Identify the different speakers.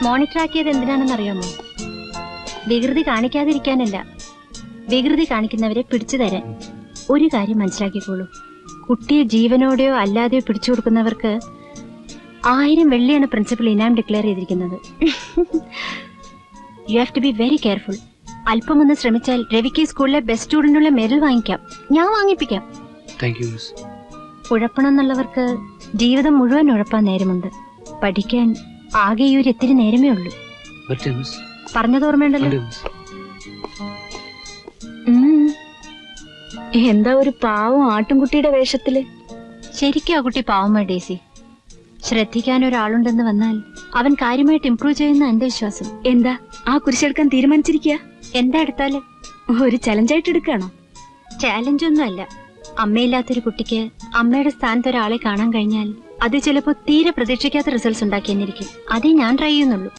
Speaker 1: Monitor ആക്കിയത് എന്തിനാണെന്ന് അറിയാമോ? വികൃതി കാണിക്കാതിരിക്കാനല്ല, വികൃതി കാണിക്കുന്നവരെ പിടിച്ചു തരാൻ. ഒരു കാര്യം മനസ്സിലാക്കിക്കോളൂ, കുട്ടിയെ ജീവനോടെയോ അല്ലാതെയോ പിടിച്ചു കൊടുക്കുന്നവർക്ക് 1000 വെള്ളിയാണ് പ്രിൻസിപ്പൽ ഇനാം ഡിക്ലെയർ ചെയ്തിരിക്കുന്നത്. You have to be very careful. അല്പം ഒന്ന് ശ്രമിച്ചാൽ രവിക്ക് സ്കൂളിലെ ബെസ്റ്റ് സ്റ്റുഡന്റുള്ള മെഡൽ വാങ്ങിക്കാം. ഞാൻ വാങ്ങിപ്പിക്കാം. ഉഴപ്പണം എന്നുള്ളവർക്ക് ജീവിതം മുഴുവൻ ഉഴപ്പാൻ നേരമുണ്ട്. പഠിക്കാൻ ആകെ ഈ ഒരു ഇത്തിരി നേരമേ ഉള്ളൂ. പറഞ്ഞത് ഓർമ്മയുണ്ടല്ലോ.
Speaker 2: എന്താ ഒരു പാവം ആട്ടുംകുട്ടിയുടെ വേഷത്തില്?
Speaker 1: ശരിക്കും ആ കുട്ടി പാവമാ ഡേസി. ശ്രദ്ധിക്കാൻ ഒരാളുണ്ടെന്ന് വന്നാൽ അവൻ കാര്യമായിട്ട് ഇംപ്രൂവ് ചെയ്യുന്ന എന്റെ വിശ്വാസം.
Speaker 2: എന്താ ആ കുരിശെടുക്കാൻ തീരുമാനിച്ചിരിക്കുക?
Speaker 1: എന്താ എടുത്താല്?
Speaker 2: ഒരു ചലഞ്ചായിട്ട് എടുക്കാണോ?
Speaker 1: ചാലഞ്ചൊന്നും അല്ല. അമ്മയില്ലാത്തൊരു കുട്ടിക്ക് അമ്മയുടെ സ്ഥാനത്ത് ഒരാളെ കാണാൻ കഴിഞ്ഞാൽ അത് ചിലപ്പോ തീരെ പ്രതീക്ഷിക്കാത്ത റിസൾട്ട്സ് ഉണ്ടാക്കിയെന്നിരിക്കും. അതേ ഞാൻ ട്രൈ ചെയ്യുന്നുള്ളൂ.